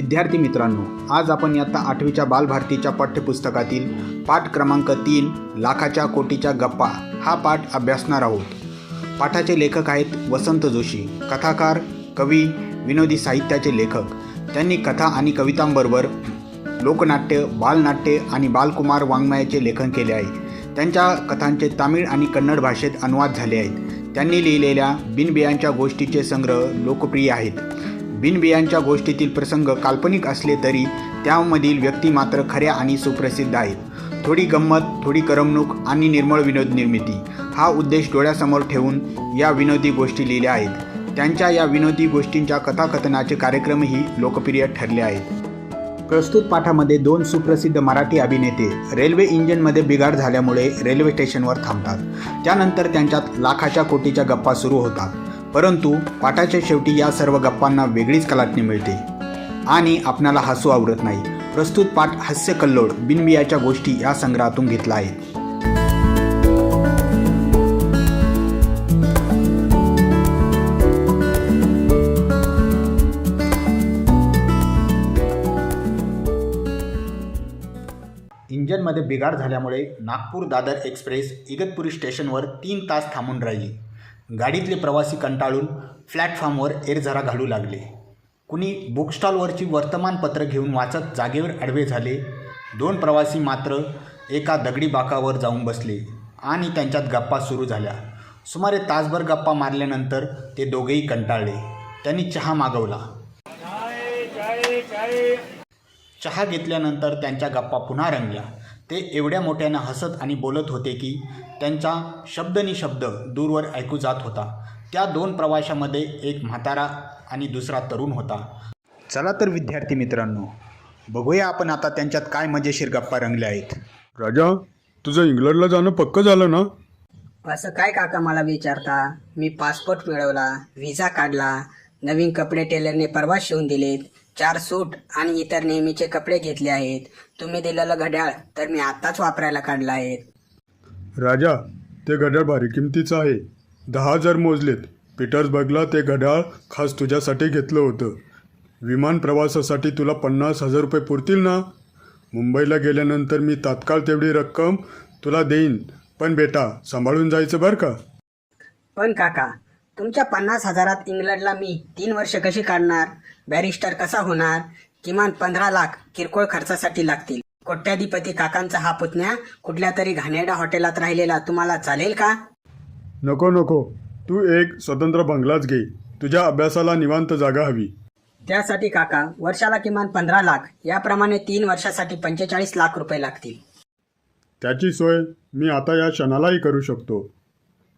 विद्यार्थी मित्रांनो, आज आपण इयत्ता 8वीच्या बालभारतीच्या पाठ्यपुस्तकातील पाठ क्रमांक 3 लाखाच्या कोटीच्या गप्पा हा पाठ अभ्यासणार आहोत। पाठाचे लेखक आहेत वसंत जोशी, कथाकार, कवी, विनोदी साहित्याचे लेखक। त्यांनी कथा आणि कवितांबरोबर लोकनाट्य, बालनाट्य आणि बालकुमार वाङ्मयाचे लेखन केले आहे। त्यांच्या कथांचे तामिळ आणि कन्नड भाषेत अनुवाद झाले आहेत। त्यांनी लिहिलेल्या बिनबियांच्या गोष्टीचे संग्रह लोकप्रिय आहेत। बिनबियांच्या गोष्टीतील प्रसंग काल्पनिक असले तरी त्यामधील व्यक्ती मात्र खऱ्या आणि सुप्रसिद्ध आहेत। थोडी गंमत, थोडी करमणूक आणि निर्मळ विनोद निर्मिती हा उद्देश डोळ्यासमोर ठेवून या विनोदी गोष्टी लिहिल्या आहेत। त्यांच्या या विनोदी गोष्टींच्या कथाकथनाचे कार्यक्रमही लोकप्रिय ठरले आहेत। प्रस्तुत पाठामध्ये दोन सुप्रसिद्ध मराठी अभिनेते रेल्वे इंजिनमध्ये बिघाड झाल्यामुळे रेल्वे स्टेशनवर थांबतात। त्यानंतर त्यांच्यात लाखाच्या कोटीच्या गप्पा सुरू होतात। परंतु पाठाच्या शेवटी या सर्व गप्पांना वेगळीच कलाटणी मिळते आणि आपणाला हसू आवरत नाही। प्रस्तुत पाठ हास्य कल्लोळ बिनबियाच्या गोष्टी या संग्रहातून घेतला आहे। इंजिनमध्ये बिघाड झाल्यामुळे नागपूर दादर एक्सप्रेस इगतपुरी स्टेशनवर 3 तास थांबून राहिली। गाडीतले प्रवासी कंटाळून प्लॅटफॉर्मवर एरझरा घालू लागले। कुणी बुकस्टॉलवरची वर्तमानपत्र घेऊन वाचत जागेवर आडवे झाले। 2 प्रवासी मात्र एका दगडी बाकावर जाऊन बसले आणि त्यांच्यात गप्पा सुरू झाल्या। सुमारे तासभर गप्पा मारल्यानंतर ते दोघेही कंटाळले। त्यांनी चहा मागवला। चहा घेतल्यानंतर त्यांच्या गप्पा पुन्हा रंगल्या। ते एवढ्या मोठ्यानं हसत आणि बोलत होते की त्यांचा शब्दनिशब्द दूरवर ऐकू जात होता। त्या 2 प्रवाशांमध्ये एक म्हातारा आणि दुसरा तरुण होता। चला तर विद्यार्थी मित्रांनो, बघूया आपण आता त्यांच्यात काय मजेशीर गप्पा रंगल्या आहेत। राजा, तुझं इंग्लंडला जाणं पक्कं झालं ना? असं काय काका मला विचारता? मी पासपोर्ट मिळवला, व्हिसा काढला, नवीन कपडे टेलरने परवा शिवून दिलेत, 4 सूट आणि इतर नेहमीचे कपडे घेतले आहेत। तुम्ही दिलेलं घड्याळ तर मी आत्ताच वापरायला काढलं आहे। राजा, ते घड्याळ भारी किमतीचं आहे। 10,000 मोजलेत। पीटर्सबर्गला ते घड्याळ खास तुझ्यासाठी घेतलं होतं। विमान प्रवासासाठी तुला 50,000 रुपये पुरतील ना? मुंबईला गेल्यानंतर मी तात्काळ तेवढी रक्कम तुला देईन, पण बेटा सांभाळून जायचं बरं का? पण काका, तुमच्या 50,000 इंग्लंडला मी 3 वर्ष कशी काढणार? बॅरिस्टर कसा होणार? किमान 15 लाख किरकोळ खर्चासाठी लागतील। कोट्याधिपती काकांचा हा पुतण्या कुठल्या तरी घाणेरड्या हॉटेलात राहिलेला तुम्हाला चालेल का? नको नको, तू एक स्वतंत्र बंगलाच घे। तुझ्या अभ्यासाला निवांत जागा हवी। त्यासाठी काका वर्षाला किमान 15 लाख, याप्रमाणे 3 वर्षासाठी 45 लाख रुपये लागतील। त्याची सोय मी आता या क्षणालाही करू शकतो।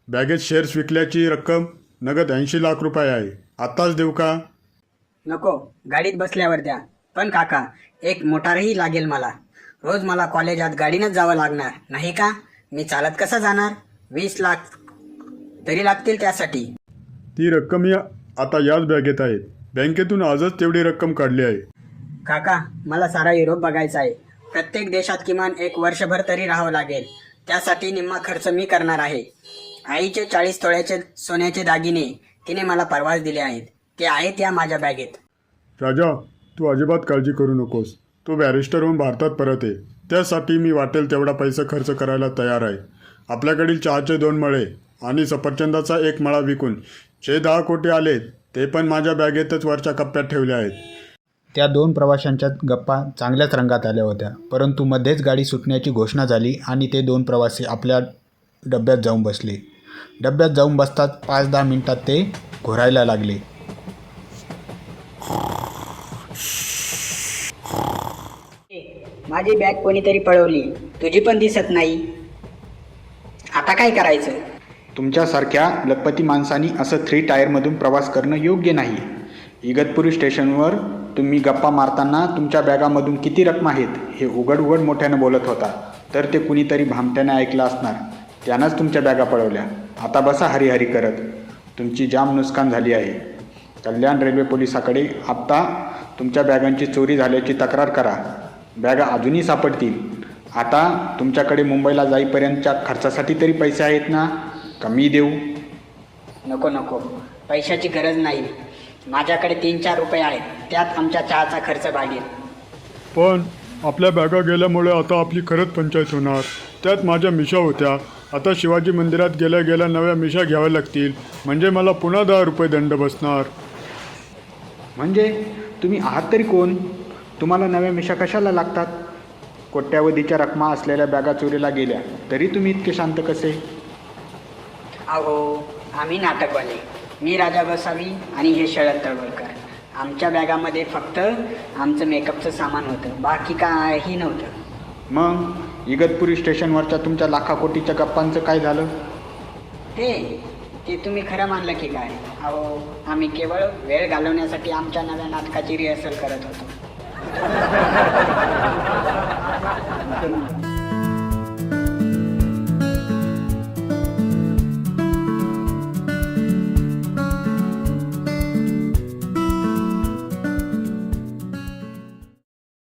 बॅगेत शेअर्स विकल्याची रक्कम नगद 80 लाख रुपये आहे। आत्ताच देऊ का? नको, गाडीत बसल्यावर द्या। पण काका, एक मोटारही लागेल मला। रोज मला कॉलेजात गाडीनंच जावं लागणार नाही का? मी चालत कसं जाणार? 20 लाख तरी लागतील त्यासाठी। ती रक्कम आता याच बॅगेत आहे। बँकेतून आजच तेवढी रक्कम काढली आहे। काका, मला सारा युरोप बघायचा आहे। प्रत्येक देशात किमान 1 वर्षभर तरी राहावं लागेल। त्यासाठी निम्मा खर्च मी करणार आहे। आईचे 40 तोळ्याचे सोन्याचे दागिने तिने मला परवाच दिले आहेत। ते आहेत या माझ्या बॅगेत। राजा, तू अजिबात काळजी करू नकोस। तू बॅरिस्टर होऊन भारतात परत ये। त्यासाठी मी वाटेल तेवढा पैसा खर्च करायला तयार आहे। आपल्याकडील चहाचे 2 मळे आणि सफरचंदाचा 1 मळा विकून जे 10 कोटी आले ते पण माझ्या बॅगेतच वरच्या कप्प्यात ठेवले आहेत। त्या 2 प्रवाशांच्या गप्पा चांगल्याच रंगात आल्या होत्या। परंतु मध्येच गाडी सुटण्याची घोषणा झाली आणि ते 2 प्रवासी आपल्या डब्यात जाऊन बसले। डब्यात जाऊन बसतात 5-10 मिनिटात ते घोरायला लागले। माझी बॅग कोणीतरी पळवली, तुझी पण दिसत नाही। आता काय करायचं? तुमच्यासारख्या लखपती माणसांनी असं 3 टायरमधून प्रवास करणं योग्य नाही। इगतपुरी स्टेशनवर तुम्ही गप्पा मारताना तुमच्या बॅगामधून किती रक्कम आहेत हे उघड मोठ्यानं बोलत होता, तर ते कुणीतरी भामट्याने ऐकलं असणार। त्यानंच तुमच्या बॅगा पळवल्या। आता बसा हरिहरी करत, तुमची जाम नुकसान झाली आहे। कल्याण रेल्वे पोलिसाकडे आत्ता तुमच्या बॅगांची चोरी झाल्याची तक्रार करा। बॅगा अजूनही सापडतील। आता तुमच्याकडे मुंबईला जाईपर्यंतच्या खर्चासाठी तरी पैसे आहेत ना? कमी देऊ? नको नको, पैशाची गरज नाही। माझ्याकडे 3-4 रुपये आहेत, त्यात आमच्या चहाचा खर्च भागेल. पण आपल्या बॅगा गेल्यामुळे आता आपली खरंच पंचायत होणार. त्यात माझ्या मिशा होत्या. आता शिवाजी मंदिरात गेल्या गेल्या नव्या मिशा घ्याव्या लागतील. म्हणजे मला पुन्हा 10 रुपये दंड बसणार. म्हणजे तुम्ही आहात तरी कोण? तुम्हाला नव्या मिशा कशाला लागतात? कोट्यावधीच्या रकमा असलेल्या बॅगा चोरीला गेल्या तरी तुम्ही इतके शांत कसे? अहो, आम्ही नाटकवाले. मी राजा गोसावी आणि हे शरद तळवलकर. आमच्या बॅगामध्ये फक्त आमचं मेकअपचं सामान होतं, बाकी काही नव्हतं. मग इगतपुरी स्टेशनवरच्या तुमच्या लाखा कोटीच्या गप्पांचं काय झालं? ते तुम्ही खरं मानलं की काय? अहो, आम्ही केवळ वेळ घालवण्यासाठी आमच्या नव्या नाटकाची रिहर्सल करत होतो.